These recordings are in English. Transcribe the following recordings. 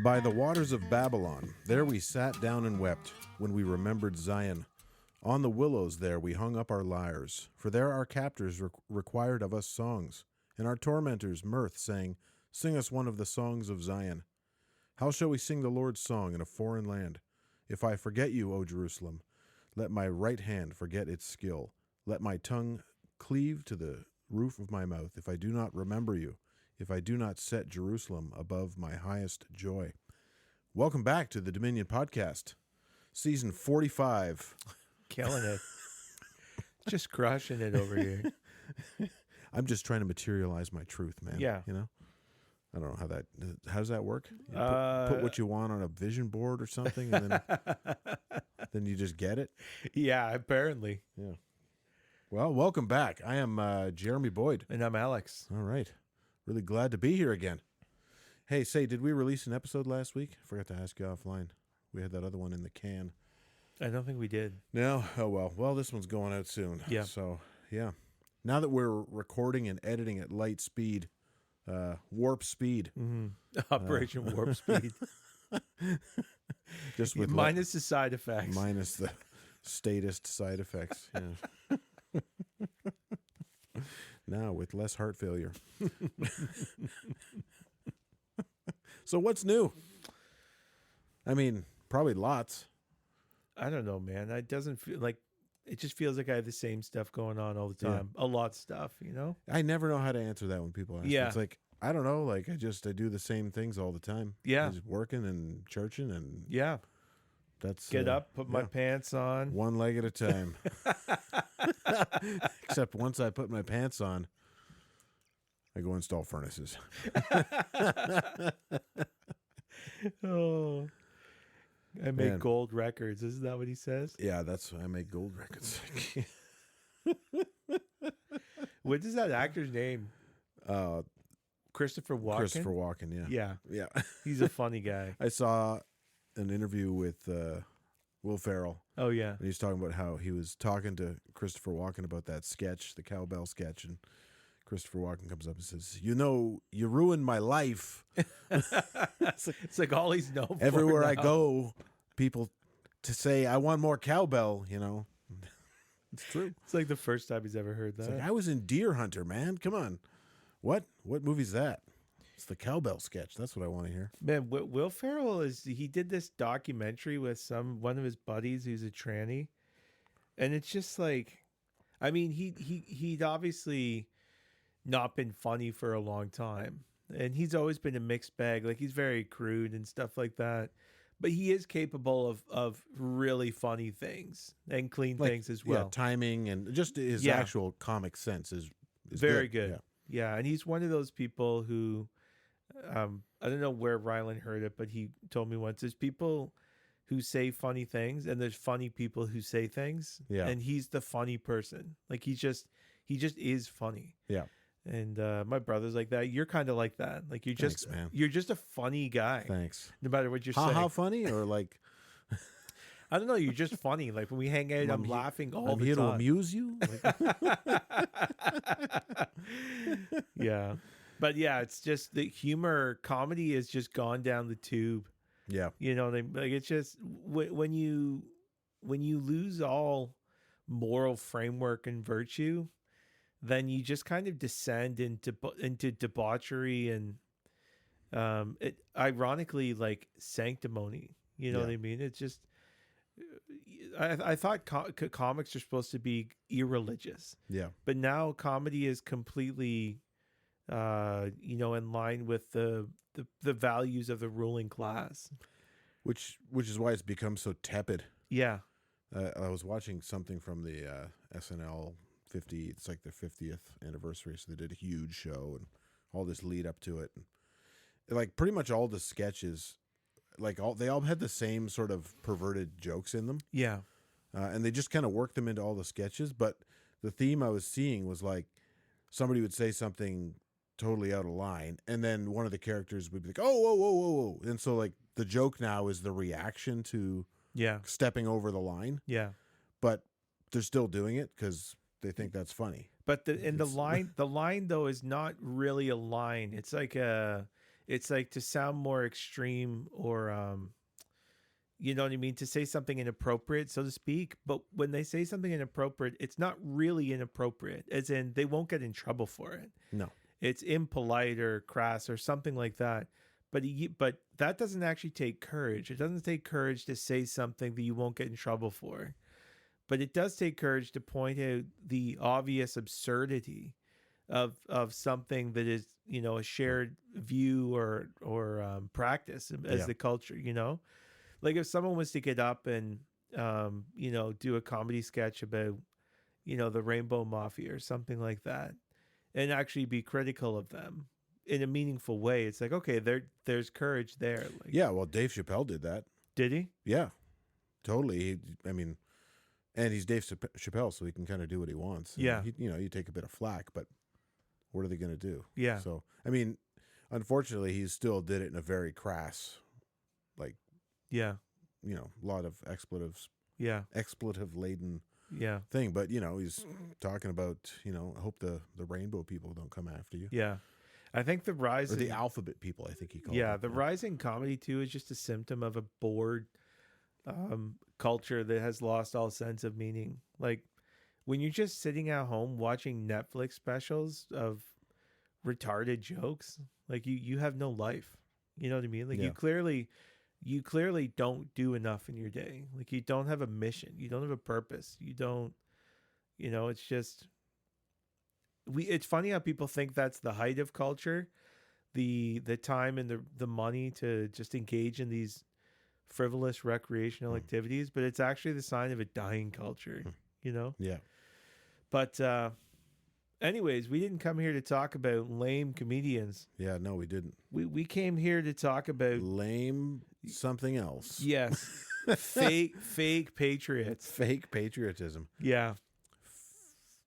By the waters of Babylon, there we sat down and wept, when we remembered Zion. On the willows there we hung up our lyres, for there our captors required of us songs, and our tormentors mirth, saying, Sing us one of the songs of Zion. How shall we sing the Lord's song in a foreign land? If I forget you, O Jerusalem, let my right hand forget its skill. Let my tongue cleave to the roof of my mouth, if I do not remember you, if I do not set Jerusalem above my highest joy. Welcome back to the Dominion Podcast, season 45. Killing it. Just crushing it over here. I'm just trying to materialize my truth, man. Yeah. You know? I don't know how does that work? You put what you want on a vision board or something, and then you just get it? Yeah, apparently. Yeah. Well, welcome back. I am Jeremy Boyd. And I'm Alex. All right. Really glad to be here again. Hey, say, did we release an episode last week? I forgot to ask you offline. We had that other one in the can. I don't think we did. No? Oh, well. Well, this one's going out soon. Yeah. So, yeah. Now that we're recording and editing at light speed, warp speed. Mm-hmm. Operation Warp Speed. Just with minus the side effects. Minus the statist side effects. Yeah. Now with less heart failure. So what's new? I mean, probably lots. I don't know, man. It doesn't feel like, it just feels like I have the same stuff going on all the time. Yeah. A lot of stuff, you know? I never know how to answer that when people ask me. It's like, I don't know. Like, I do the same things all the time. Yeah. Just working and churching and... Yeah. That's Get up, put my pants on. One leg at a time. Except once I put my pants on, I go install furnaces. Oh, I make gold records. Isn't that what he says? Yeah, I make gold records. What is that actor's name? Christopher Walken. Christopher Walken, yeah. Yeah. He's a funny guy. I saw an interview with Will Ferrell. Oh, yeah. And he's talking about how he was talking to Christopher Walken about that sketch, the cowbell sketch, and Christopher Walken comes up and says, "You know, you ruined my life." It's like all he's known for everywhere now. I go, people to say, "I want more cowbell," you know. It's true. It's like the first time he's ever heard that. It's like, I was in Deer Hunter, man. Come on. What movie's that? It's the cowbell sketch. That's what I want to hear. Man, Will Ferrell he did this documentary with one of his buddies who's a tranny. And it's just like, I mean, he'd obviously not been funny for a long time. And he's always been a mixed bag. Like, he's very crude and stuff like that. But he is capable of really funny things and clean things as well. Yeah, timing and just his actual comic sense is very good. Yeah, and he's one of those people who, I don't know where Rylan heard it, but he told me once, there's people who say funny things and there's funny people who say things. Yeah. And he's the funny person. Like, he just is funny. Yeah. And my brother's like that. You're kind of like that. Like, you're just, man. You're just a funny guy. Thanks. No matter what you're saying. How funny? Or like... I don't know. You're just funny. Like, when we hang out, I'm laughing all the time. I'm here to amuse you? Yeah. But yeah, it's just the comedy has just gone down the tube. Yeah. You know, like, it's just when you lose all moral framework and virtue, then you just kind of descend into debauchery and it ironically like sanctimony. You know what I mean? It's just I thought comics are supposed to be irreligious. Yeah. But now comedy is completely in line with the values of the ruling class. Which is why it's become so tepid. Yeah. I was watching something from the SNL 50. It's like their 50th anniversary, so they did a huge show and all this lead up to it. And like pretty much all the sketches, they all had the same sort of perverted jokes in them. Yeah. And they just kind of worked them into all the sketches. But the theme I was seeing was like somebody would say something totally out of line, and then one of the characters would be like, "Oh, whoa, whoa, whoa, whoa!" And so like the joke now is the reaction to stepping over the line. Yeah. But they're still doing it because they think that's funny. But the line though is not really a line. It's like it's like to sound more extreme or you know what I mean, to say something inappropriate, so to speak. But when they say something inappropriate, it's not really inappropriate, as in they won't get in trouble for it. No. It's impolite or crass or something like that. But that doesn't actually take courage. It doesn't take courage to say something that you won't get in trouble for. But it does take courage to point out the obvious absurdity of something that is, you know, a shared view or practice as the culture, you know? Like if someone was to get up and you know, do a comedy sketch about, you know, the Rainbow Mafia or something like that, and actually be critical of them in a meaningful way, it's like, okay, there's courage there. Like, Yeah, well, Dave Chappelle did that. did he? Yeah, totally. I mean, and he's Dave Chappelle, so he can kind of do what he wants. Yeah. You know, you take a bit of flack, but what are they going to do? Yeah. So, I mean, unfortunately, he still did it in a very crass, like, Yeah. you know, a lot of expletives, Yeah. expletive laden Yeah. thing. But, you know, he's talking about, you know, I hope the rainbow people don't come after you. Yeah. I think the rise Or the alphabet people, I think he called yeah, it. the rising comedy too is just a symptom of a bored culture that has lost all sense of meaning. Like when you're just sitting at home watching Netflix specials of retarded jokes, like you have no life. You know what I mean? Like Yeah. you clearly don't do enough in your day. Like you don't have a mission. You don't have a purpose. You don't, you know, it's just it's funny how people think that's the height of culture, the time and the money to just engage in these frivolous recreational activities, but it's actually the sign of a dying culture, you know? Yeah. But anyways, we didn't come here to talk about lame comedians. Yeah, no, we didn't. We came here to talk about Lame something else. yes, fake patriots. Fake patriotism. Yeah.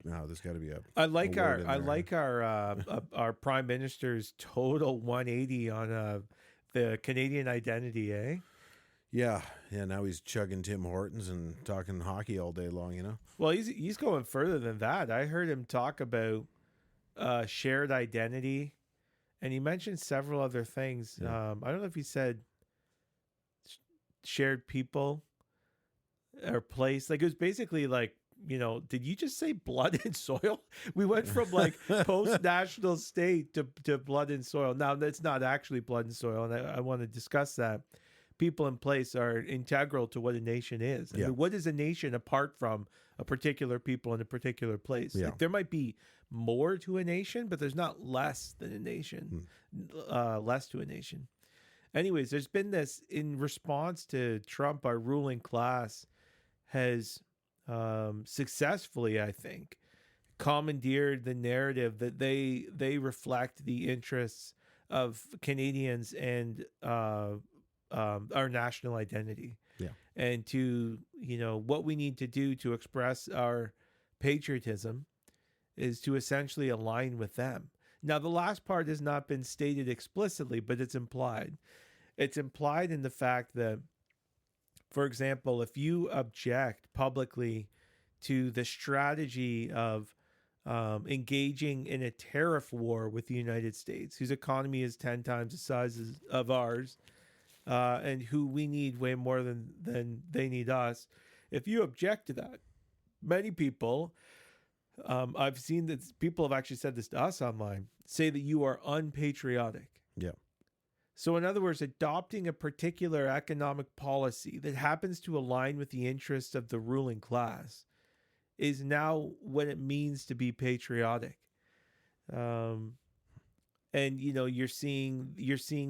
No, there's got to be a. I like a word in there. our prime minister's total 180 on the Canadian identity, eh? Yeah, yeah. Now he's chugging Tim Hortons and talking hockey all day long. You know. Well, he's going further than that. I heard him talk about shared identity, and he mentioned several other things. Yeah. I don't know if he said shared people or place. Like it was basically like, you know, did you just say blood and soil? We went from like post-national state to blood and soil. Now, that's not actually blood and soil, and I want to discuss that. People in place are integral to what a nation is. I Yeah. mean, what is a nation apart from a particular people in a particular place? Yeah. Like, there might be more to a nation, but there's not less than a nation, less to a nation. Anyways, there's been this, in response to Trump, our ruling class has successfully, I think, commandeered the narrative that they reflect the interests of Canadians and our national identity. Yeah. And to, you know, what we need to do to express our patriotism is to essentially align with them. Now, the last part has not been stated explicitly, but it's implied. It's implied in the fact that, for example, if you object publicly to the strategy of engaging in a tariff war with the United States, whose economy is 10 times the size of ours, and who we need way more than they need us, if you object to that, many people, I've seen that people have actually said this to us online, say that you are unpatriotic. Yeah. So in other words, adopting a particular economic policy that happens to align with the interests of the ruling class is now what it means to be patriotic. And you know, you're seeing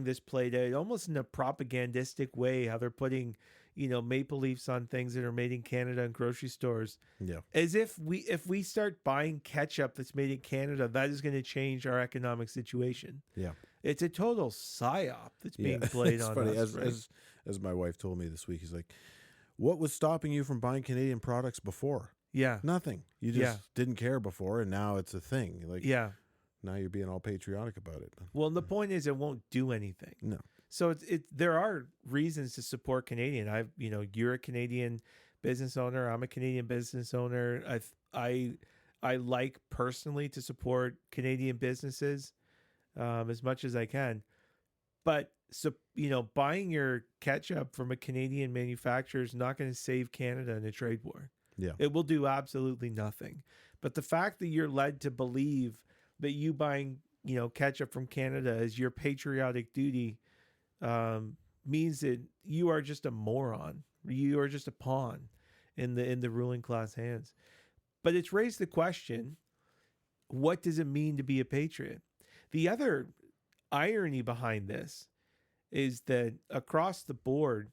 this played out almost in a propagandistic way, how they're putting, you know, maple leafs on things that are made in Canada in grocery stores. Yeah. As if we start buying ketchup that's made in Canada, that is going to change our economic situation. Yeah. It's a total psyop that's being played It's on funny. us. Right? As my wife told me this week, he's like, "What was stopping you from buying Canadian products before? Yeah. Nothing. You just didn't care before, and now it's a thing. Like, Yeah. now you're being all patriotic about it." Well, the point is, it won't do anything. No. So there are reasons to support Canadian. You're a Canadian business owner. I'm a Canadian business owner. I like personally to support Canadian businesses as much as I can. But so buying your ketchup from a Canadian manufacturer is not going to save Canada in a trade war. Yeah. It will do absolutely nothing. But the fact that you're led to believe that you buying ketchup from Canada is your patriotic duty means that you are just a moron. You are just a pawn in the ruling class hands. But it's raised the question, what does it mean to be a patriot? The other irony behind this is that across the board,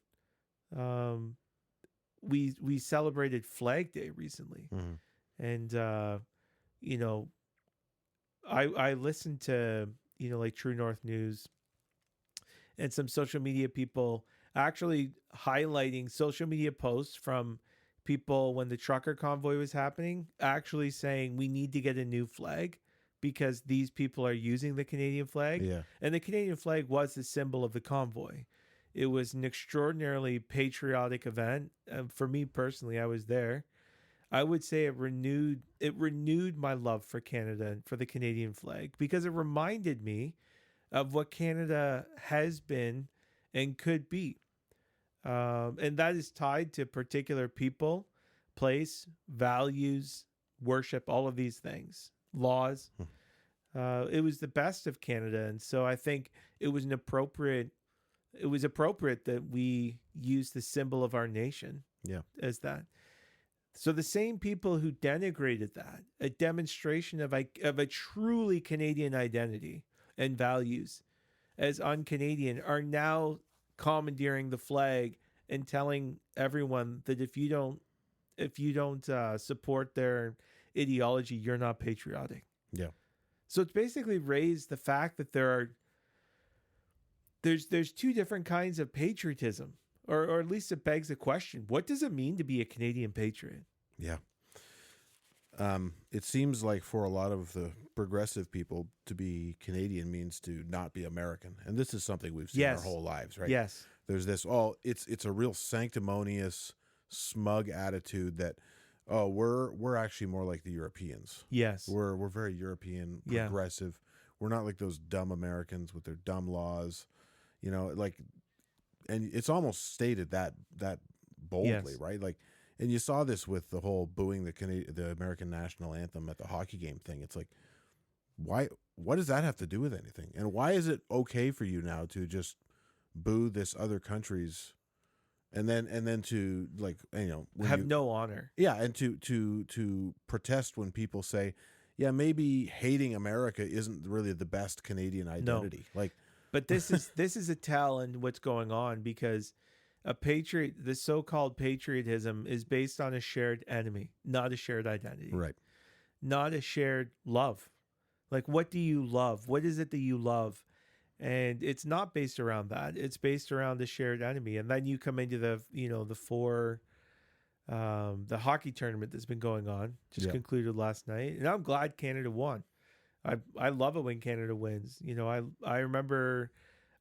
we celebrated Flag Day recently, and I listened to like True North News and some social media people actually highlighting social media posts from people when the trucker convoy was happening, actually saying we need to get a new flag because these people are using the Canadian flag. Yeah. And the Canadian flag was the symbol of the convoy. It was an extraordinarily patriotic event. For me personally, I was there. I would say it renewed my love for Canada and for the Canadian flag, because it reminded me of what Canada has been and could be. And that is tied to particular people, place, values, worship, all of these things, laws. It was the best of Canada. And so I think it was appropriate that we use the symbol of our nation as that. So the same people who denigrated that, a demonstration of a truly Canadian identity and values as un-Canadian, are now commandeering the flag and telling everyone that if you don't support their ideology, you're not patriotic. Yeah. So it's basically raised the fact that there's two different kinds of patriotism, or at least it begs the question: what does it mean to be a Canadian patriot? Yeah. It seems like for a lot of the progressive people, to be Canadian means to not be American. And this is something we've seen our whole lives, right? Yes. There's this, it's a real sanctimonious, smug attitude that, we're actually more like the Europeans. Yes. We're very European, progressive. We're not like those dumb Americans with their dumb laws, and it's almost stated that boldly, right? Like, and you saw this with the whole booing the American national anthem at the hockey game thing. It's like, why? What does that have to do with anything? And why is it okay for you now to just boo this other country's, and then to have no honor? Yeah, and to protest when people say, yeah, maybe hating America isn't really the best Canadian identity. No. But this is a tell in what's going on, because the so-called patriotism is based on a shared enemy, not a shared identity. Right. Not a shared love. Like, what do you love? What is it that you love? And it's not based around that. It's based around the shared enemy. And then you come into the hockey tournament that's been going on, concluded last night. And I'm glad Canada won. I love it when Canada wins. I remember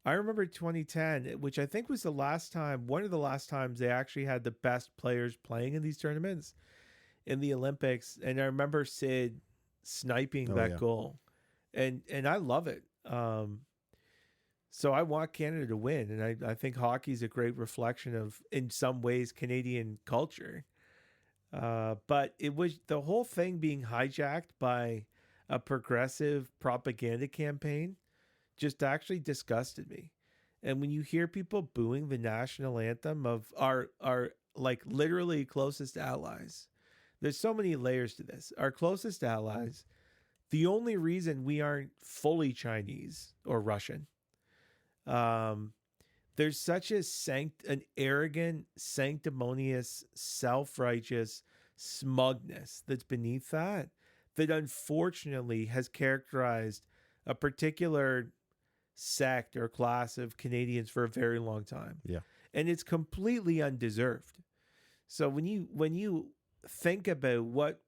2010, which I think was one of the last times they actually had the best players playing in these tournaments in the Olympics. And I remember Sid sniping that goal. And I love it. So I want Canada to win. And I think hockey is a great reflection of, in some ways, Canadian culture. But it was the whole thing being hijacked by a progressive propaganda campaign just actually disgusted me. And when you hear people booing the national anthem of our like literally closest allies, there's so many layers to this. Our closest allies, the only reason we aren't fully Chinese or Russian, there's such an arrogant, sanctimonious, self-righteous smugness that's beneath that unfortunately has characterized a particular sect or class of Canadians for a very long time. Yeah. And it's completely undeserved. So when you think about what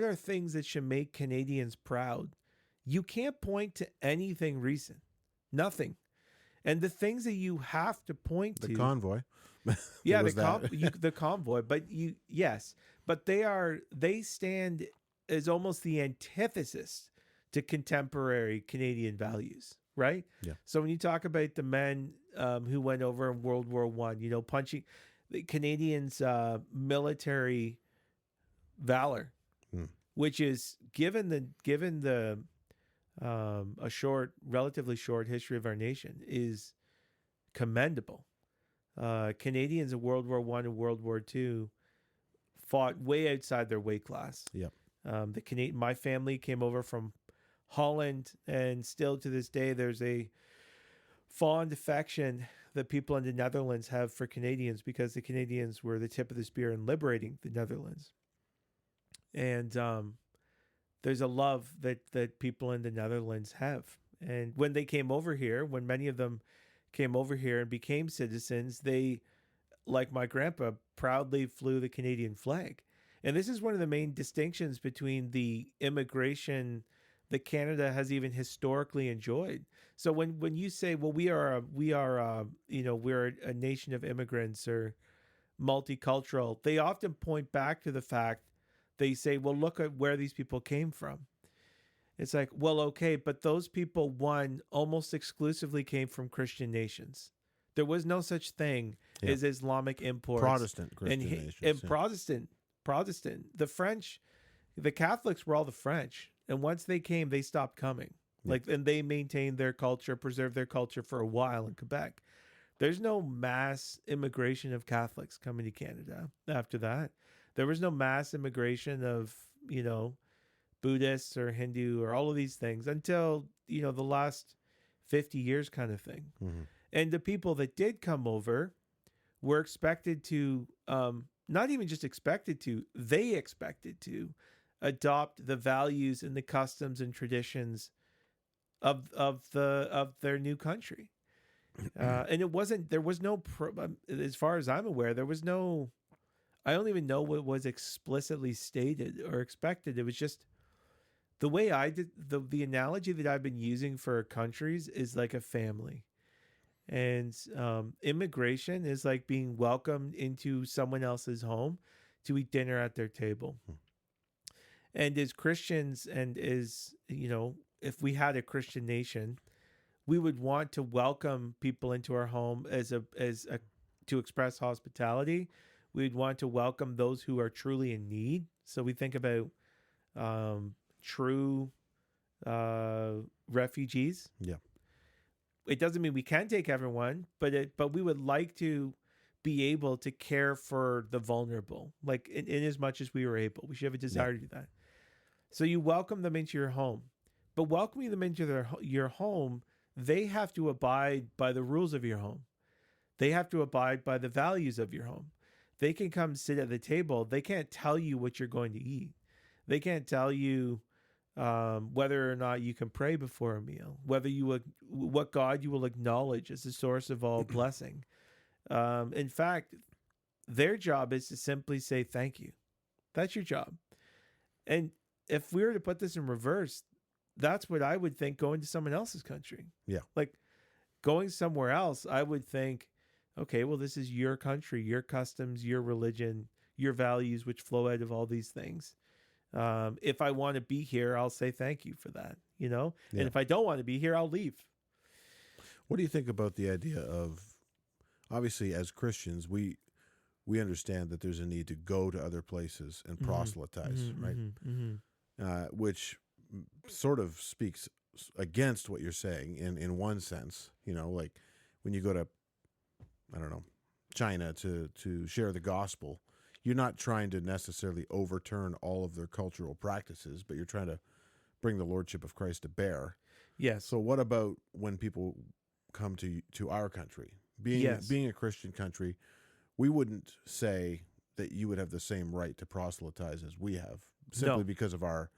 are things that should make Canadians proud, you can't point to anything recent. Nothing. And the things that you have to point to, the convoy. Yeah, the convoy, but they stand as almost the antithesis to contemporary Canadian values, right? Yeah. So when you talk about the men who went over in World War One, punching the Canadians' military valor, which is given the a relatively short history of our nation, is commendable. Canadians in World War One and World War Two fought way outside their weight class. Yep. My family came over from Holland, and still to this day, there's a fond affection that people in the Netherlands have for Canadians, because the Canadians were the tip of the spear in liberating the Netherlands. And there's a love that people in the Netherlands have. And when they came over here, when many of them came over here and became citizens, they, like my grandpa, proudly flew the Canadian flag. And this is one of the main distinctions between the immigration that Canada has even historically enjoyed. So when you say, well, we're a nation of immigrants or multicultural, they often point back to the fact, they say, well, look at where these people came from. It's like, well, okay, but those people, one, almost exclusively came from Christian nations. There was no such thing as Islamic imports. Protestant Christian nations. And Protestant. The French, the Catholics were all the French. And once they came, they stopped coming. And they maintained their culture, preserved their culture for a while in Quebec. There's no mass immigration of Catholics coming to Canada after that. There was no mass immigration of, Buddhists or Hindu or all of these things until, the last 50 years kind of thing. Mm-hmm. And the people that did come over were expected to, not even just expected to, they expected to adopt the values and the customs and traditions of their new country. And there was no, as far as I'm aware, I don't even know what was explicitly stated or expected. It was just the way I did the analogy that I've been using for countries is like a family. And immigration is like being welcomed into someone else's home to eat dinner at their table. And as Christians, and as, if we had a Christian nation, we would want to welcome people into our home to express hospitality. We'd want to welcome those who are truly in need. So we think about true refugees. Yeah. It doesn't mean we can take everyone, but we would like to be able to care for the vulnerable, like in as much as we were able. We should have a desire to do that. So you welcome them into your home, but welcoming them into your home, they have to abide by the rules of your home. They have to abide by the values of your home. They can come sit at the table. They can't tell you what you're going to eat. They can't tell you whether or not you can pray before a meal, what God you will acknowledge as the source of all blessing. In fact, their job is to simply say thank you. That's your job. And if we were to put this in reverse, that's what I would think going to someone else's country. Yeah. Like going somewhere else, I would think, okay, well, this is your country, your customs, your religion, your values, which flow out of all these things. If I want to be here, I'll say thank you for that, And if I don't want to be here, I'll leave. What do you think about the idea of, obviously, as Christians, we understand that there's a need to go to other places and proselytize, right? Which sort of speaks against what you're saying in one sense, like when you go to, I don't know, China to share the gospel, you're not trying to necessarily overturn all of their cultural practices, but you're trying to bring the lordship of Christ to bear. Yes. So what about when people come to our country? Being a Christian country, we wouldn't say that you would have the same right to proselytize as we have, simply because of our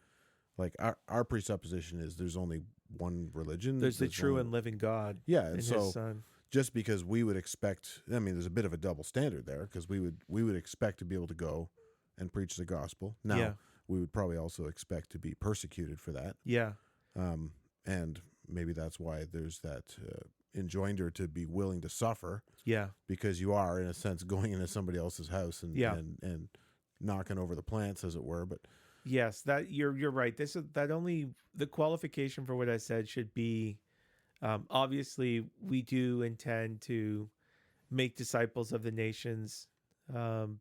presupposition is there's only one religion. There's the true and living God. Yeah, and so His Son. Just because we would expect, there's a bit of a double standard there, because we would expect to be able to go and preach the gospel. Now, we would probably also expect to be persecuted for that. Yeah. And maybe that's why there's that enjoinder to be willing to suffer. Yeah. Because you are, in a sense, going into somebody else's house and knocking over the plants, as it were. But Yes, that you're right. This is that only the qualification for what I said should be obviously we do intend to make disciples of the nations,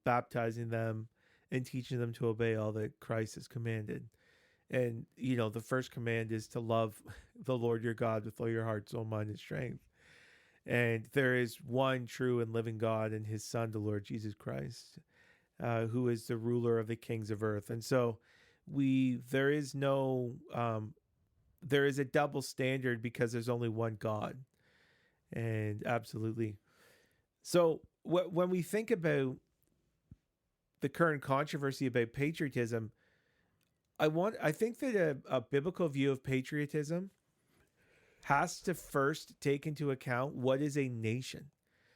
baptizing them and teaching them to obey all that Christ has commanded. And the first command is to love the Lord your God with all your heart, soul, mind, and strength. And there is one true and living God and his Son, the Lord Jesus Christ, who is the ruler of the kings of earth. And so there is a double standard because there's only one God. And absolutely. So when we think about the current controversy about patriotism, I think that a biblical view of patriotism has to first take into account what is a nation.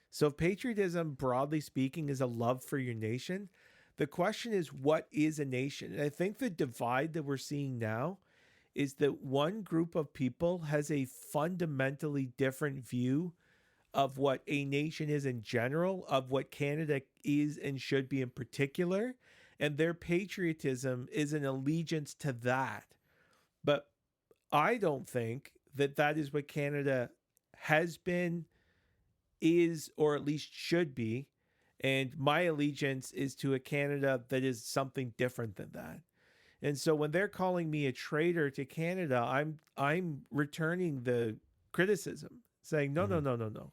So if patriotism, broadly speaking, is a love for your nation, the question is, what is a nation? And I think the divide that we're seeing now is that one group of people has a fundamentally different view of what a nation is in general, of what Canada is and should be in particular, and their patriotism is an allegiance to that. But I don't think that that is what Canada has been, is, or at least should be. And my allegiance is to a Canada that is something different than that. And so when they're calling me a traitor to Canada, I'm returning the criticism, saying, no, no, no, no, no.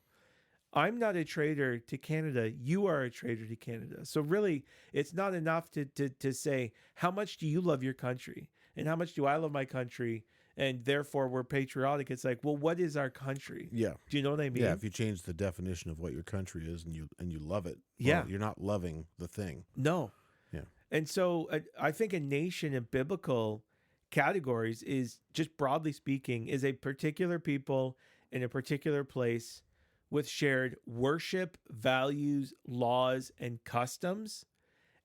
I'm not a traitor to Canada. You are a traitor to Canada. So really, it's not enough to say, how much do you love your country? And how much do I love my country? And therefore, we're patriotic. It's like, well, what is our country? Yeah. Do you know what I mean? Yeah, if you change the definition of what your country is and you love it, yeah, you're not loving the thing. No. Yeah. And so I think a nation in biblical categories is, just broadly speaking, is a particular people in a particular place with shared worship, values, laws, and customs.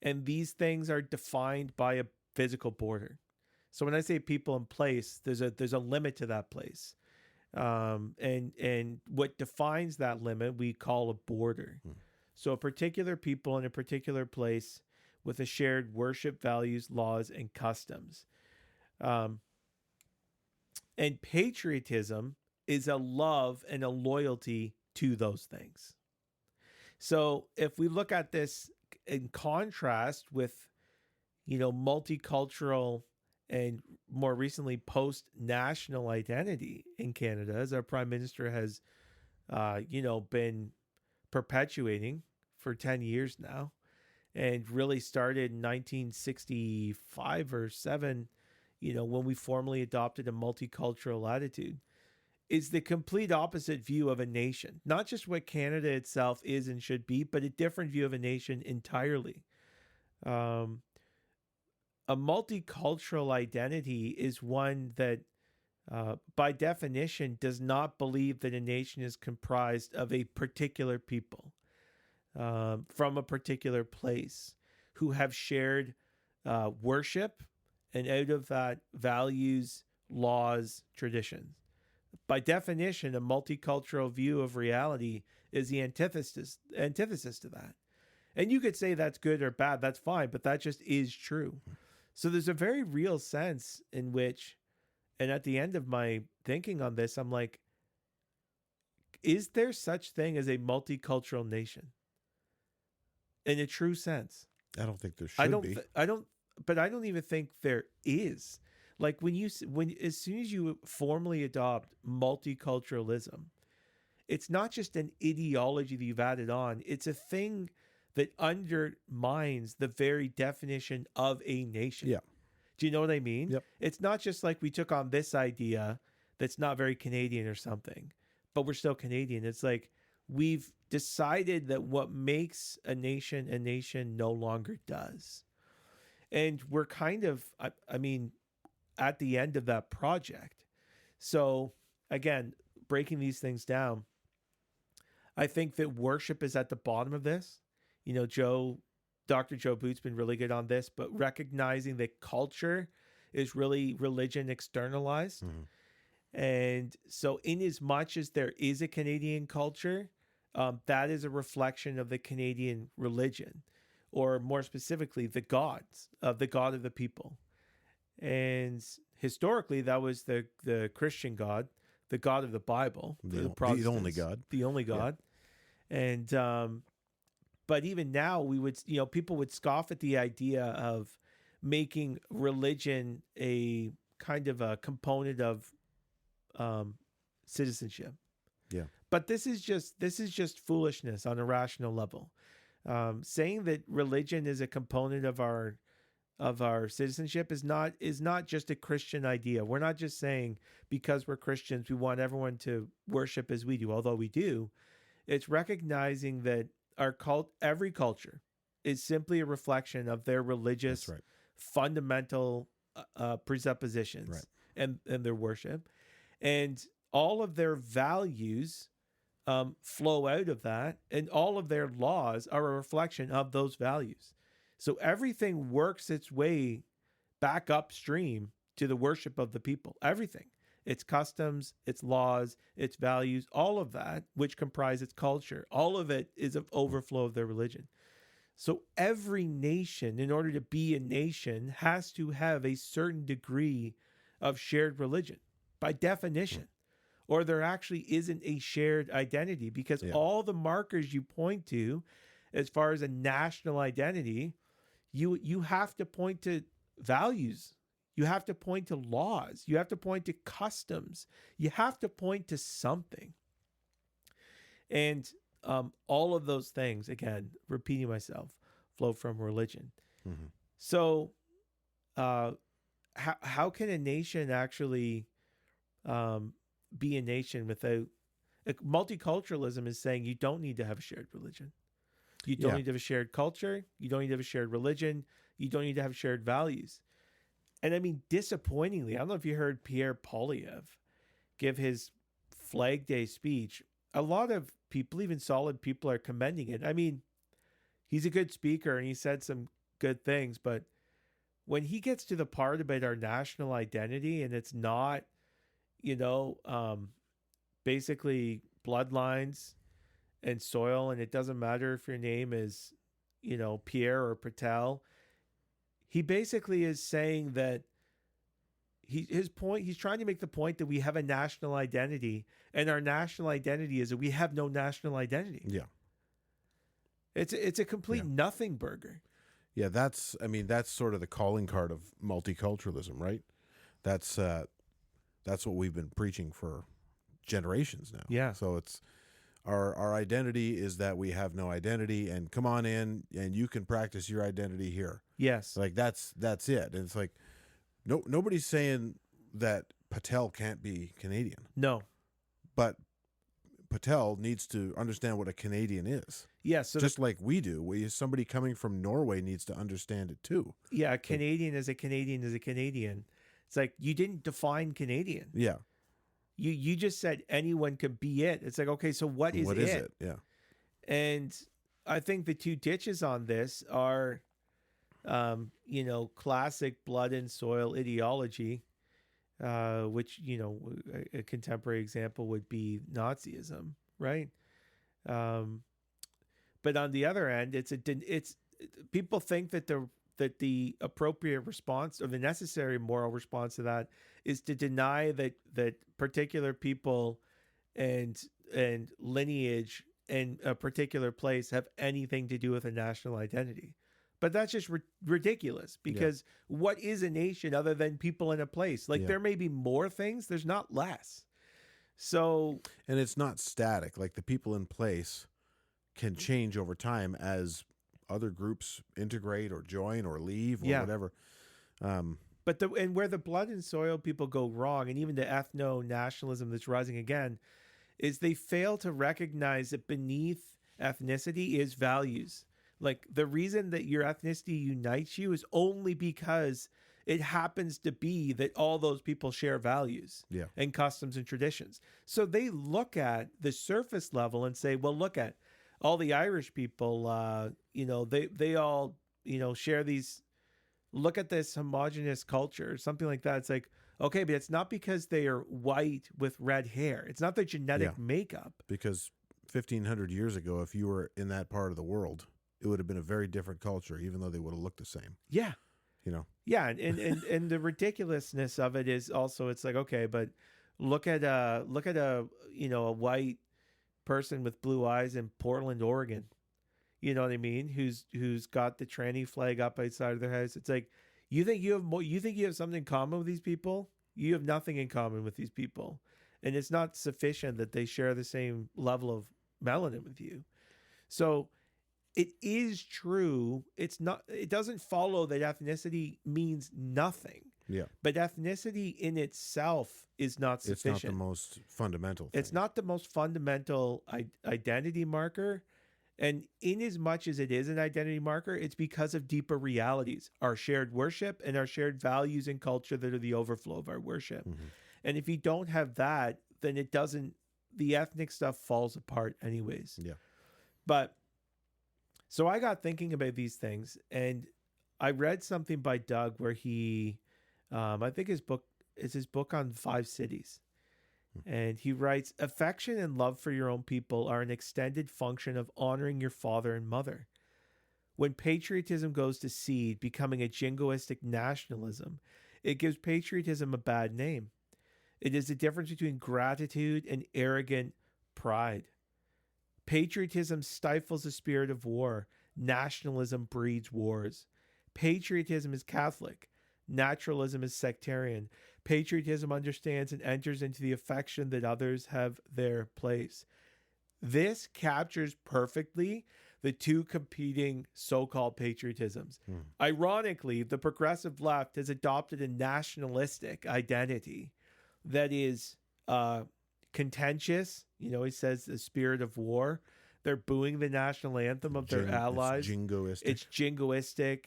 And these things are defined by a physical border. So when I say people in place, there's a limit to that place. And what defines that limit we call a border. So a particular people in a particular place with a shared worship, values, laws, and customs. And patriotism is a love and a loyalty to those things. So if we look at this in contrast with, multicultural and more recently post-national identity in Canada, as our Prime Minister has, been perpetuating for 10 years now, and really started in 1965 or 7, when we formally adopted a multicultural attitude, is the complete opposite view of a nation. Not just what Canada itself is and should be, but a different view of a nation entirely. A multicultural identity is one that, by definition, does not believe that a nation is comprised of a particular people from a particular place who have shared worship, and out of that, values, laws, traditions. By definition, a multicultural view of reality is the antithesis to that. And you could say that's good or bad, that's fine, but that just is true. So there's a very real sense in which, and at the end of my thinking on this, I'm like, is there such thing as a multicultural nation? In a true sense. I don't think there should be. But I don't even think there is. Like as soon as you formally adopt multiculturalism, it's not just an ideology that you've added on. It's a thing that undermines the very definition of a nation. Yeah. Do you know what I mean? Yep. It's not just like we took on this idea that's not very Canadian or something, but we're still Canadian. It's like we've decided that what makes a nation no longer does. And we're kind of, at the end of that project. So again, breaking these things down, I think that worship is at the bottom of this. Dr. Joe Boot's been really good on this, but recognizing that culture is really religion externalized. Mm-hmm. And so in as much as there is a Canadian culture, that is a reflection of the Canadian religion, or more specifically, the God of the people. And historically, that was the Christian God, the God of the Bible, for The Protestants, only God. the only God. And but even now, we would, people would scoff at the idea of making religion a kind of a component of citizenship. Yeah. But this is just foolishness on a rational level. Saying that religion is a component of our citizenship is not just a Christian idea. We're not just saying because we're Christians we want everyone to worship as we do, although we do. It's recognizing that every culture is simply a reflection of their religious fundamental presuppositions and their worship, and all of their values flow out of that, and all of their laws are a reflection of those values. So everything works its way back upstream to the worship of the people. Everything. Its customs, its laws, its values, all of that, which comprise its culture, all of it is an overflow of their religion. So every nation, in order to be a nation, has to have a certain degree of shared religion by definition. Or there actually isn't a shared identity, because all the markers you point to as far as a national identity, you have to point to values. You have to point to laws. You have to point to customs. You have to point to something. And all of those things, again, repeating myself, flow from religion. Mm-hmm. So how can a nation actually be a nation without... Multiculturalism is saying you don't need to have a shared religion. You don't need to have a shared culture. You don't need to have a shared religion. You don't need to have shared values. And I mean, disappointingly, I don't know if you heard Pierre Poilievre give his Flag Day speech. A lot of people, even solid people, are commending it. I mean, he's a good speaker and he said some good things, but when he gets to the part about our national identity, and it's not, basically bloodlines and soil, and it doesn't matter if your name is, Pierre or Patel. He basically is saying that he's trying to make the point that we have a national identity, and our national identity is that we have no national identity. Yeah. It's a complete nothing burger. Yeah, that's sort of the calling card of multiculturalism, right? That's what we've been preaching for generations now. Yeah. So it's our identity is that we have no identity, and come on in and you can practice your identity here. Yes. Like that's it. And it's like nobody's saying that Patel can't be Canadian. No. But Patel needs to understand what a Canadian is. Yeah, so just like we do. Somebody coming from Norway needs to understand it too. Yeah, a Canadian is a Canadian is a Canadian. It's like you didn't define Canadian. Yeah. You just said anyone could be it. It's like, okay, so what is it? Yeah. And I think the two ditches on this are, classic blood and soil ideology, which, a contemporary example would be Nazism, right? But on the other end, it's people think that the appropriate response, or the necessary moral response to that, is to deny that particular people and lineage and a particular place have anything to do with a national identity. But that's just ridiculous, because what is a nation other than people in a place? Like there may be more things, there's not less. So, and it's not static. Like the people in place can change over time as other groups integrate or join or leave or whatever. But where the blood and soil people go wrong, and even the ethno-nationalism that's rising again, is they fail to recognize that beneath ethnicity is values. Like the reason that your ethnicity unites you is only because it happens to be that all those people share values and customs and traditions. So they look at the surface level and say, well, look at all the Irish people, they all, share these, look at this homogenous culture, something like that. It's like, okay, but it's not because they are white with red hair. It's not their genetic makeup. Because 1,500 years ago, if you were in that part of the world, it would have been a very different culture, even though they would have looked the same. Yeah. you know. Yeah, and the ridiculousness of it is also, it's like, okay, but look at a a white person with blue eyes in Portland, Oregon. You know what I mean? Who's got the tranny flag up outside of their house. It's like, you think you have more, you think you have something in common with these people? You have nothing in common with these people. And it's not sufficient that they share the same level of melanin with you. So it is true. It doesn't follow that ethnicity means nothing. Yeah. But ethnicity in itself is not sufficient. It's not the most fundamental thing. It's not the most fundamental identity marker. And in as much as it is an identity marker, it's because of deeper realities, our shared worship and our shared values and culture that are the overflow of our worship. Mm-hmm. And if you don't have that, then the ethnic stuff falls apart anyways. Yeah. But so I got thinking about these things, and I read something by Doug where he, I think his book on 5 cities. And he writes, affection and love for your own people are an extended function of honoring your father and mother. When patriotism goes to seed, becoming a jingoistic nationalism, it gives patriotism a bad name. It is the difference between gratitude and arrogant pride. Patriotism stifles the spirit of war. Nationalism breeds wars. Patriotism is Catholic. Naturalism is sectarian. Patriotism understands and enters into the affection that others have their place. This captures perfectly the two competing so-called patriotisms. Ironically, the progressive left has adopted a nationalistic identity that is contentious. You know, he says the spirit of war. They're booing the national anthem of their allies. It's jingoistic.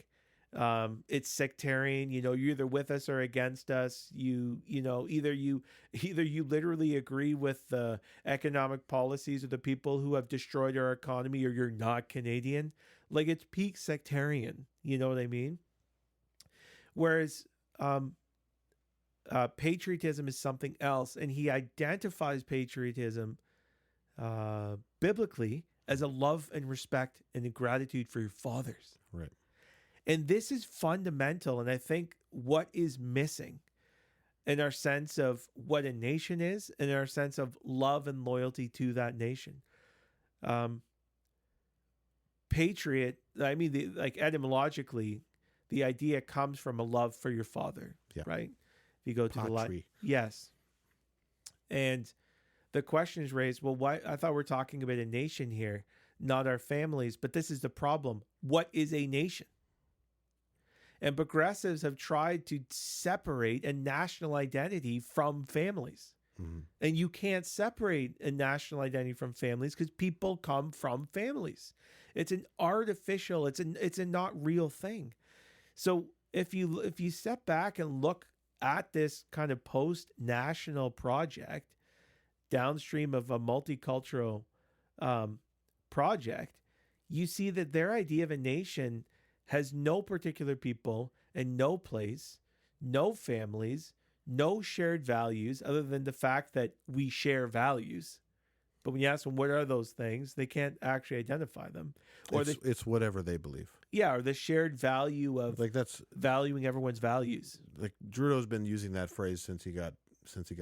It's sectarian. You know, you're either with us or against us. Either you literally agree with the economic policies of the people who have destroyed our economy, or you're not Canadian. Like, it's peak sectarian. You know what I mean? Whereas patriotism is something else, and he identifies patriotism biblically as a love and respect and a gratitude for your fathers. Right. And this is fundamental, and I think what is missing in our sense of what a nation is, and our sense of love and loyalty to that nation. Patriot, I mean, etymologically, the idea comes from a love for your father, right? If you go to the Latin, yes. And the question is raised, well, why? I thought we're talking about a nation here, not our families. But this is the problem. What is a nation? And progressives have tried to separate a national identity from families. Mm-hmm. And you can't separate a national identity from families because people come from families. It's an artificial, it's a not real thing. So if you step back and look at this kind of post-national project downstream of a multicultural project, you see that their idea of a nation has no particular people and no place, no families, no shared values other than the fact that we share values. But when you ask them what are those things, they can't actually identify them. Or it's whatever they believe. Yeah, or the shared value of that's valuing everyone's values. Like Trudeau's been using that phrase since he got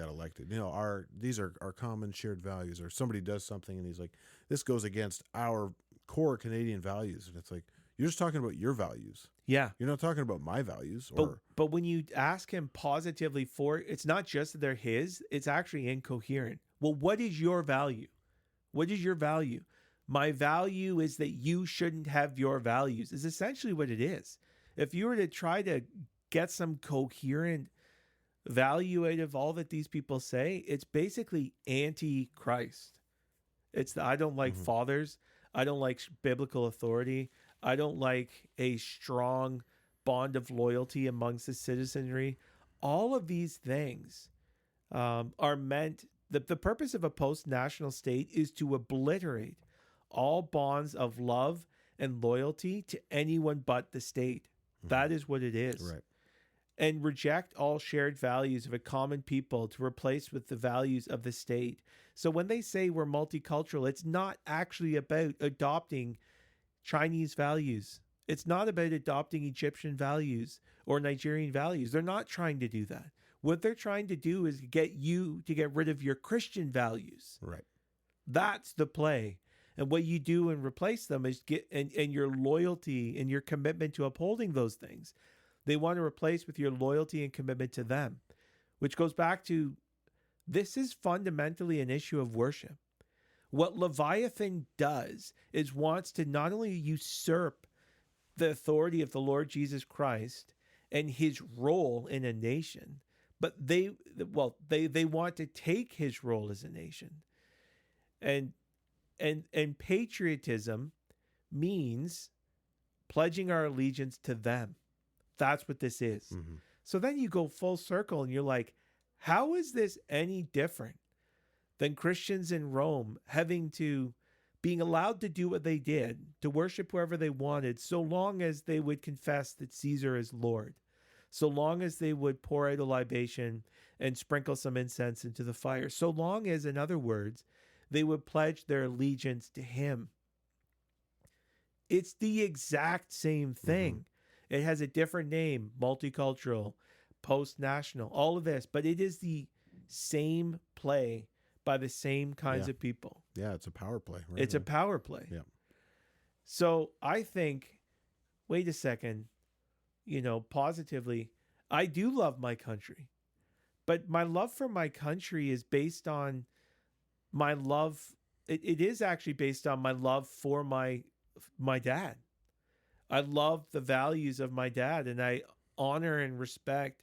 elected. You know, these are our common shared values. Or somebody does something and he's like, this goes against our core Canadian values, and it's like, you're just talking about your values. Yeah. You're not talking about my values. But when you ask him positively for it, it's not just that they're his, it's actually incoherent. Well, what is your value? What is your value? My value is that you shouldn't have your values, is essentially what it is. If you were to try to get some coherent value out of all that these people say, it's basically anti-Christ. It's I don't like fathers. I don't like biblical authority. I don't like a strong bond of loyalty amongst the citizenry. All of these things are meant, the purpose of a post-national state is to obliterate all bonds of love and loyalty to anyone but the state. Mm-hmm. That is what it is. Right. And reject all shared values of a common people to replace with the values of the state. So when they say we're multicultural, it's not actually about adopting Chinese values It's not about adopting Egyptian values or Nigerian values. They're not trying to do that. What they're trying to do is get you to get rid of your Christian values. Right. That's the play. And what you do and replace them is and your loyalty and your commitment to upholding those things. They want to replace with your loyalty and commitment to them, which goes back to this is fundamentally an issue of worship. What Leviathan does is wants to not only usurp the authority of the Lord Jesus Christ and his role in a nation, but they want to take his role as a nation. And patriotism means pledging our allegiance to them. That's what this is. Mm-hmm. So then you go full circle and you're like, how is this any different than Christians in Rome being allowed to do what they did, to worship whoever they wanted, so long as they would confess that Caesar is Lord, so long as they would pour out a libation and sprinkle some incense into the fire, so long as, in other words, they would pledge their allegiance to him. It's the exact same thing. Mm-hmm. It has a different name, multicultural, post-national, all of this, but it is the same play by the same kinds of people. Yeah, it's a power play. Right? It's a power play. Yeah. So I think, wait a second, positively, I do love my country, but my love for my country is based on my love. It is actually based on my love for my dad. I love the values of my dad, and I honor and respect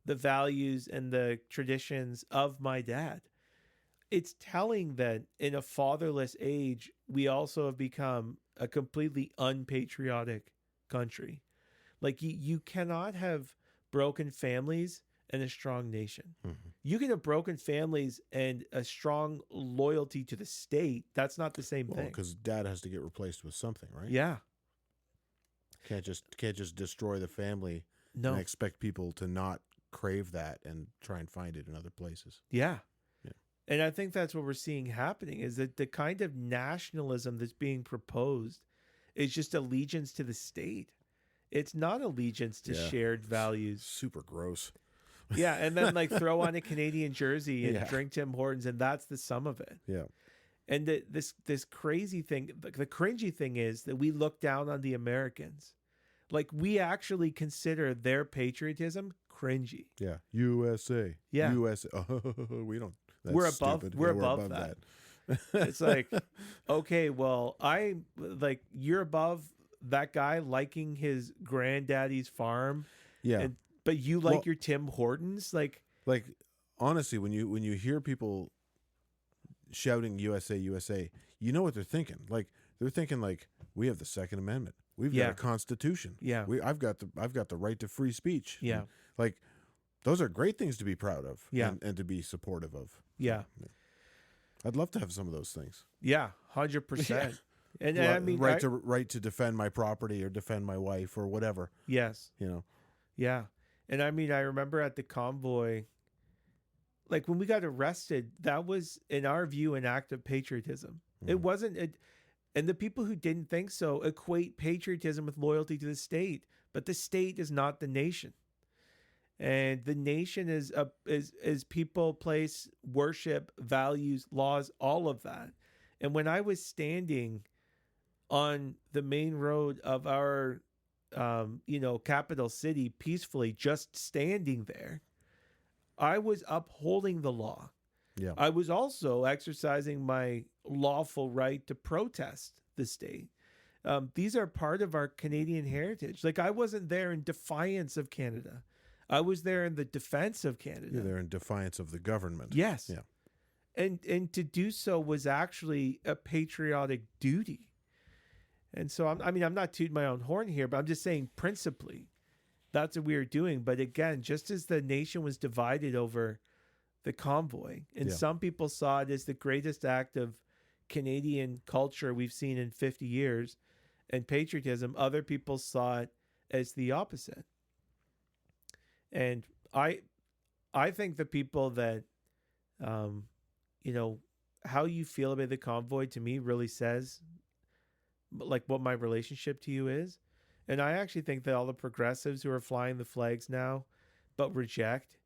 the values and the traditions of my dad. It's telling that in a fatherless age, we also have become a completely unpatriotic country. Like you cannot have broken families and a strong nation. Mm-hmm. You can have broken families and a strong loyalty to the state. That's not the same thing. Because dad has to get replaced with something, right? Yeah. Can't just destroy the family and expect people to not crave that and try and find it in other places. Yeah. And I think that's what we're seeing happening, is that the kind of nationalism that's being proposed is just allegiance to the state. It's not allegiance to shared values. Super gross. Yeah, and then throw on a Canadian jersey and drink Tim Hortons, and that's the sum of it. Yeah. And this crazy thing, the cringy thing is that we look down on the Americans. Like, we actually consider their patriotism cringy. Yeah. USA. Yeah. USA. We don't. We're above that. It's like, okay, well, you're above that guy liking his granddaddy's farm. Yeah. But you like your Tim Hortons? Like honestly, when you hear people shouting USA, USA, you know what they're thinking. Like, they're thinking we have the Second Amendment. We've got a constitution. Yeah. I've got the right to free speech. Yeah. And, those are great things to be proud of. Yeah. And to be supportive of. Yeah. I'd love to have some of those things. Yeah, 100%. And well, I mean, right to defend my property or defend my wife or whatever. Yes. Yeah. And I mean, I remember at the convoy, when we got arrested, that was, in our view, an act of patriotism. Mm-hmm. It wasn't. And the people who didn't think so equate patriotism with loyalty to the state, but the state is not the nation. And the nation is people, place, worship, values, laws, all of that. And when I was standing on the main road of our, capital city, peacefully, just standing there, I was upholding the law. Yeah. I was also exercising my lawful right to protest the state. These are part of our Canadian heritage. I wasn't there in defiance of Canada. I was there in the defense of Canada. You're there in defiance of the government. Yes. Yeah. And to do so was actually a patriotic duty. And so, I'm not tooting my own horn here, but I'm just saying principally, that's what we were doing. But again, just as the nation was divided over the convoy, and some people saw it as the greatest act of Canadian culture we've seen in 50 years and patriotism, other people saw it as the opposite. And I think the people that, how you feel about the convoy to me really says what my relationship to you is. And I actually think that all the progressives who are flying the flags now, but reject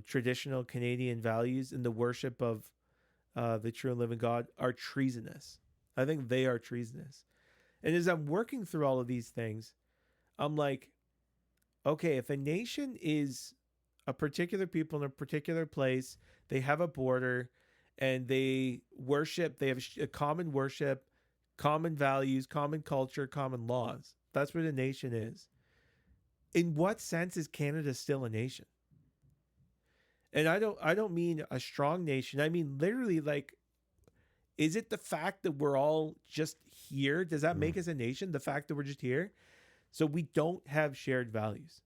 traditional Canadian values and the worship of the true and living God, are treasonous. I think they are treasonous. And as I'm working through all of these things, I'm like, okay, if a nation is a particular people in a particular place, they have a border, and they worship, they have a common worship, common values, common culture, common laws. That's what a nation is. In what sense is Canada still a nation? And I don't mean a strong nation. I mean literally, like, is it the fact that we're all just here? Does that make us a nation? The fact that we're just here? So we don't have shared values.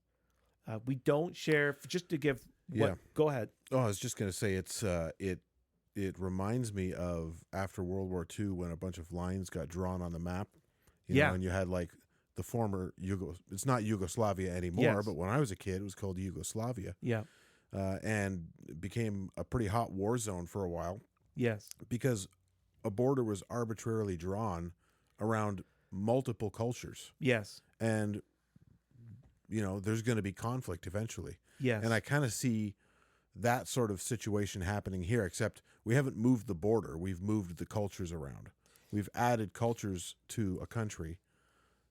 We don't share, just to give what, Yeah. Go ahead. Oh, I was just going to say it reminds me of after World War II when a bunch of lines got drawn on the map, you know, and you had like the former it's not Yugoslavia anymore, Yes. but when I was a kid, it was called Yugoslavia. Yeah. And it became a pretty hot war zone for a while Yes. because a border was arbitrarily drawn around multiple cultures. Yes. And, you know, there's going to be conflict eventually. Yes. And I kind of see that sort of situation happening here, except we haven't moved the border. We've moved the cultures around. We've added cultures to a country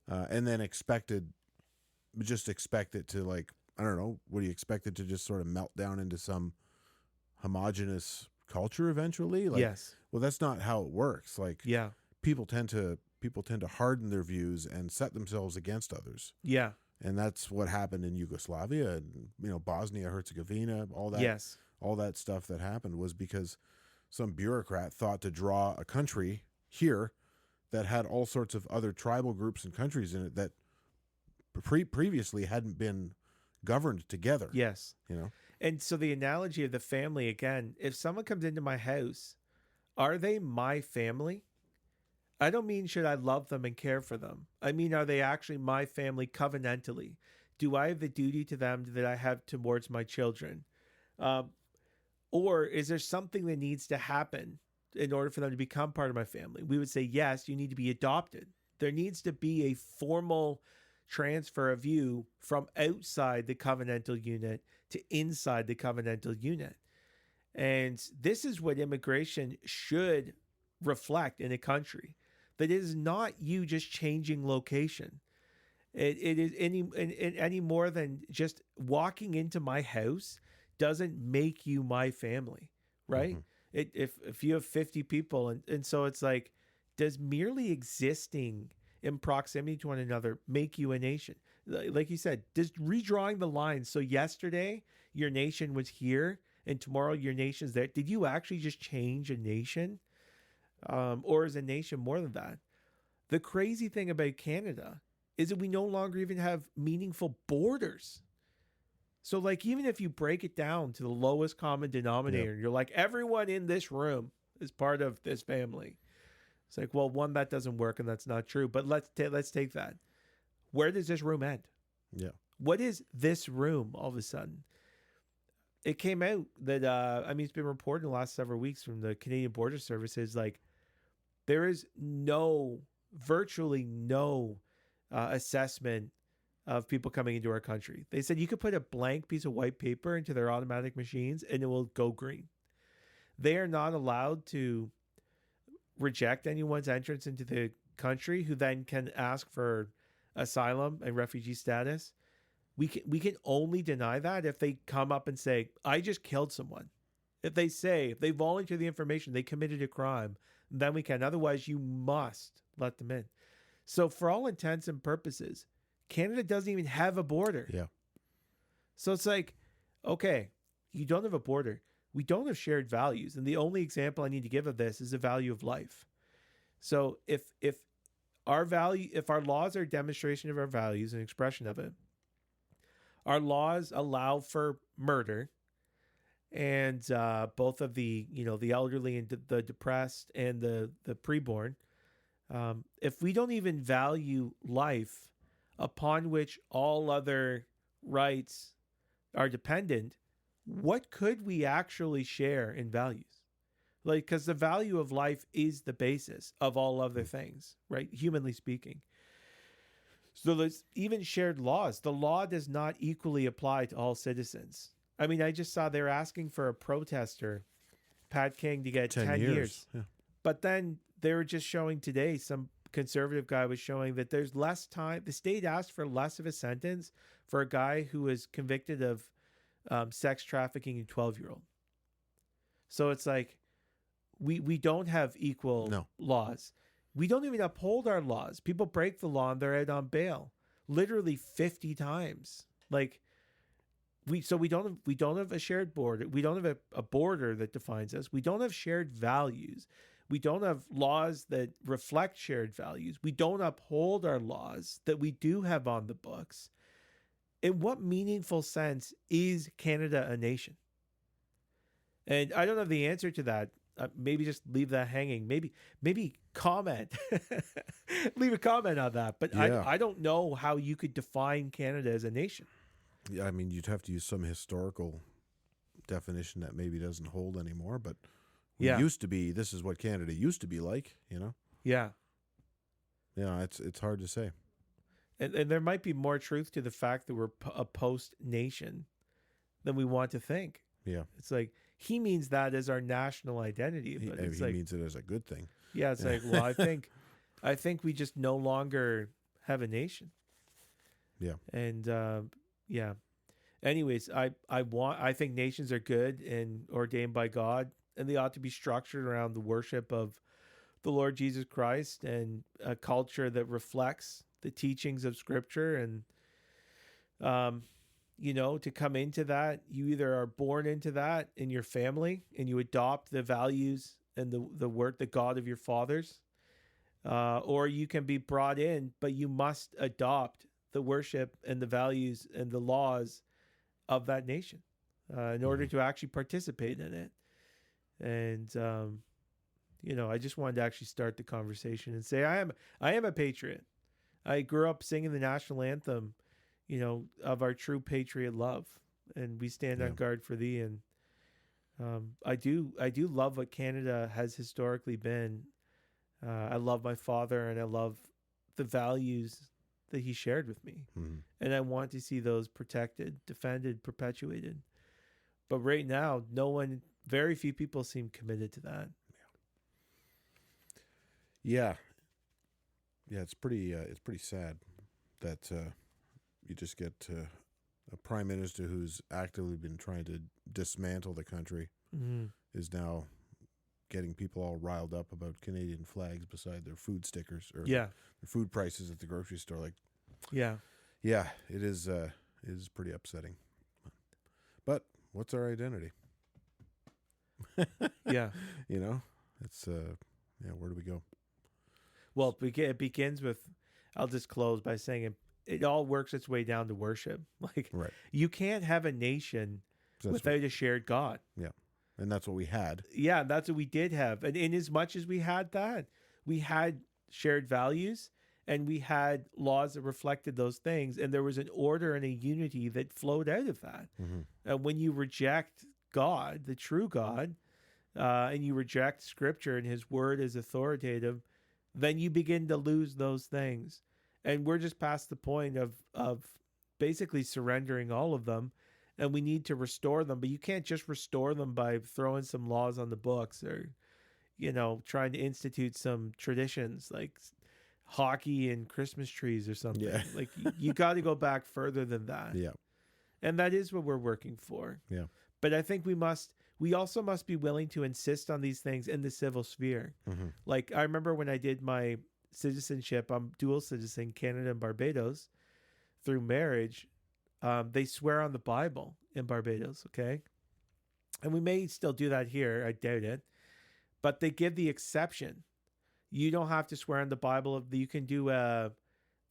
and then expect it to, like, I don't know, what do you expect it to just sort of melt down into some homogenous culture eventually? Like, yes. well, that's not how it works. Like, Yeah. people tend to harden their views and set themselves against others. Yeah. And that's what happened in Yugoslavia and, you know, Bosnia, Herzegovina, all that. Yes. All that stuff that happened was because some bureaucrat thought to draw a country here that had all sorts of other tribal groups and countries in it that previously hadn't been governed together. Yes. You know? And so the analogy of the family, again, if someone comes into my house, are they my family? I don't mean should I love them and care for them. I mean, are they actually my family covenantally? Do I have the duty to them that I have towards my children? Or is there something that needs to happen in order for them to become part of my family? We would say, yes, you need to be adopted. There needs to be a formal transfer of you from outside the covenantal unit to inside the covenantal unit. And this is what immigration should reflect in a country. That it is not you just changing location. It is any more than just walking into my house doesn't make you my family, right? Mm-hmm. If you have 50 people, and so it's like, does merely existing in proximity to one another make you a nation? Like you said, just redrawing the lines. So yesterday your nation was here, and tomorrow your nation's there. Did you actually just change a nation? Or is a nation more than that? The crazy thing about Canada is that we no longer even have meaningful borders. So, like, even if you break it down to the lowest common denominator, you're like, everyone in this room is part of this family. It's like, well, one, that doesn't work, and that's not true. But let's take that. Where does this room end? Yeah. What is this room all of a sudden? It came out that, it's been reported in the last several weeks from the Canadian Border Services, like, there is virtually no assessment of people coming into our country. They said you could put a blank piece of white paper into their automatic machines and it will go green. They are not allowed to reject anyone's entrance into the country who then can ask for asylum and refugee status. We can only deny that if they come up and say, I just killed someone. If they volunteer the information, they committed a crime, then we can. Otherwise, you must let them in. So for all intents and purposes, Canada doesn't even have a border. Yeah. So it's like, okay, you don't have a border. We don't have shared values. And the only example I need to give of this is the value of life. So if our laws are a demonstration of our values and expression of it, our laws allow for murder, and both of the elderly and the depressed and the preborn. If we don't even value life, upon which all other rights are dependent, what could we actually share in values? Like, because the value of life is the basis of all other things, right? Humanly speaking. So there's even shared laws. The law does not equally apply to all citizens. I mean, I just saw they're asking for a protester, Pat King, to get 10 years. Yeah. But then they were just showing today, some conservative guy was showing that there's less time. The state asked for less of a sentence for a guy who was convicted of sex trafficking a 12-year-old. So it's like we don't have equal laws. We don't even uphold our laws. People break the law and they're out on bail, literally 50 times. Like we don't have a shared border. We don't have a border that defines us. We don't have shared values. We don't have laws that reflect shared values. We don't uphold our laws that we do have on the books. In what meaningful sense is Canada a nation? And I don't have the answer to that. Maybe just leave that hanging. Maybe comment. Leave a comment on that. But Yeah. I don't know how you could define Canada as a nation. Yeah, I mean, you'd have to use some historical definition that maybe doesn't hold anymore, but used to be, this is what Canada used to be like, you know? Yeah. Yeah, it's hard to say. And there might be more truth to the fact that we're a post nation than we want to think. Yeah. It's like he means that as our national identity, but He it's like means it as a good thing. yeah, it's like, well, I think we just no longer have a nation. Yeah. And yeah. Anyways, I think nations are good and ordained by God, and they ought to be structured around the worship of the Lord Jesus Christ and a culture that reflects the teachings of Scripture. And to come into that, you either are born into that in your family and you adopt the values and the word, the God of your fathers, or you can be brought in, but you must adopt the worship and the values and the laws of that nation in order to actually participate in it. And I just wanted to actually start the conversation and say I am a patriot. I grew up singing the national anthem, of our true patriot love, and we stand on guard for thee. And I do love what Canada has historically been. I love my father, and I love the values that he shared with me. Mm-hmm. And I want to see those protected, defended, perpetuated. But right now, very few people seem committed to that. Yeah. Yeah, it's pretty sad that you just get a prime minister who's actively been trying to dismantle the country is now getting people all riled up about Canadian flags beside their food stickers or their food prices at the grocery store. Like, yeah, it is pretty upsetting. But what's our identity? Yeah, it's where do we go? Well, it begins with, I'll just close by saying it all works its way down to worship. Like, you can't have a nation without a shared God. Yeah. And that's what we had. Yeah, that's what we did have. And in as much as we had that, we had shared values and we had laws that reflected those things. And there was an order and a unity that flowed out of that. Mm-hmm. And when you reject God, the true God, and you reject Scripture and His Word as authoritative, then you begin to lose those things. And we're just past the point of basically surrendering all of them. And we need to restore them, but you can't just restore them by throwing some laws on the books or, trying to institute some traditions like hockey and Christmas trees or something. Yeah. Like you got to go back further than that. Yeah. And that is what we're working for. Yeah. But I think we also must be willing to insist on these things in the civil sphere. Mm-hmm. Like I remember when I did my citizenship, I'm dual citizen, Canada and Barbados, through marriage. They swear on the Bible in Barbados, okay? And we may still do that here, I doubt it. But they give the exception. You don't have to swear on the Bible. You can do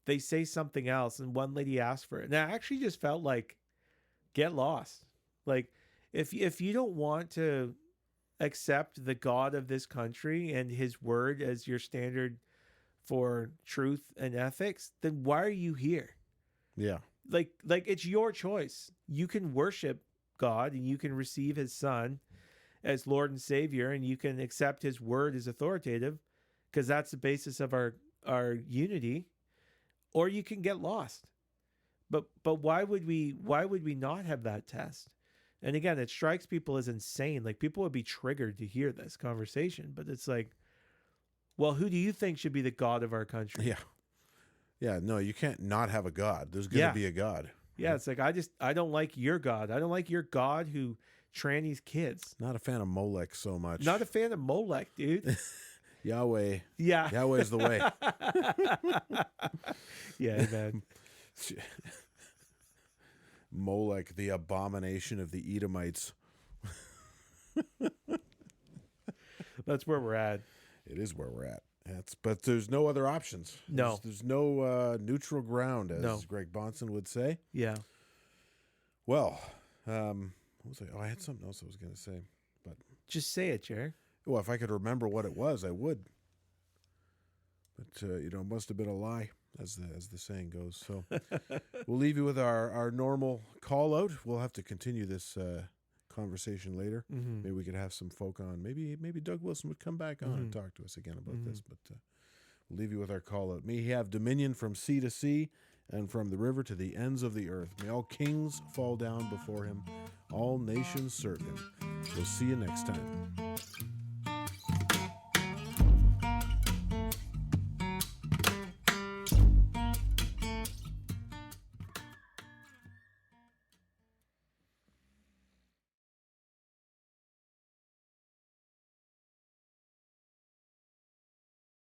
they say something else, and one lady asked for it. And I actually just felt like, get lost. Like, if you don't want to accept the God of this country and His Word as your standard for truth and ethics, then why are you here? Yeah. Like it's your choice. You can worship God and you can receive His Son as Lord and Savior, and you can accept His Word as authoritative because that's the basis of our unity. or you can get lost. But why would we not have that test? And again, it strikes people as insane. Like, people would be triggered to hear this conversation, but it's like, well, who do you think should be the God of our country? Yeah. Yeah, no, you can't not have a God. There's going to be a God. Yeah, it's like, I don't like your God. I don't like your God who trannies kids. Not a fan of Molech so much. Not a fan of Molech, dude. Yahweh. Yeah. Yahweh's the way. Yeah, man. Molech, the abomination of the Edomites. That's where we're at. It is where we're at. But there's no other options. No. There's no neutral ground, as Greg Bonson would say. Yeah. Well, what was I had something else I was going to say. But just say it, Jerry. Well, if I could remember what it was, I would. But, it must have been a lie, as the saying goes. So we'll leave you with our normal call out. We'll have to continue this conversation later. Mm-hmm. Maybe we could have some folk on. Maybe Doug Wilson would come back on and talk to us again about this. But we'll leave you with our call out. May he have dominion from sea to sea and from the river to the ends of the earth. May all kings fall down before him. All nations serve him. We'll see you next time.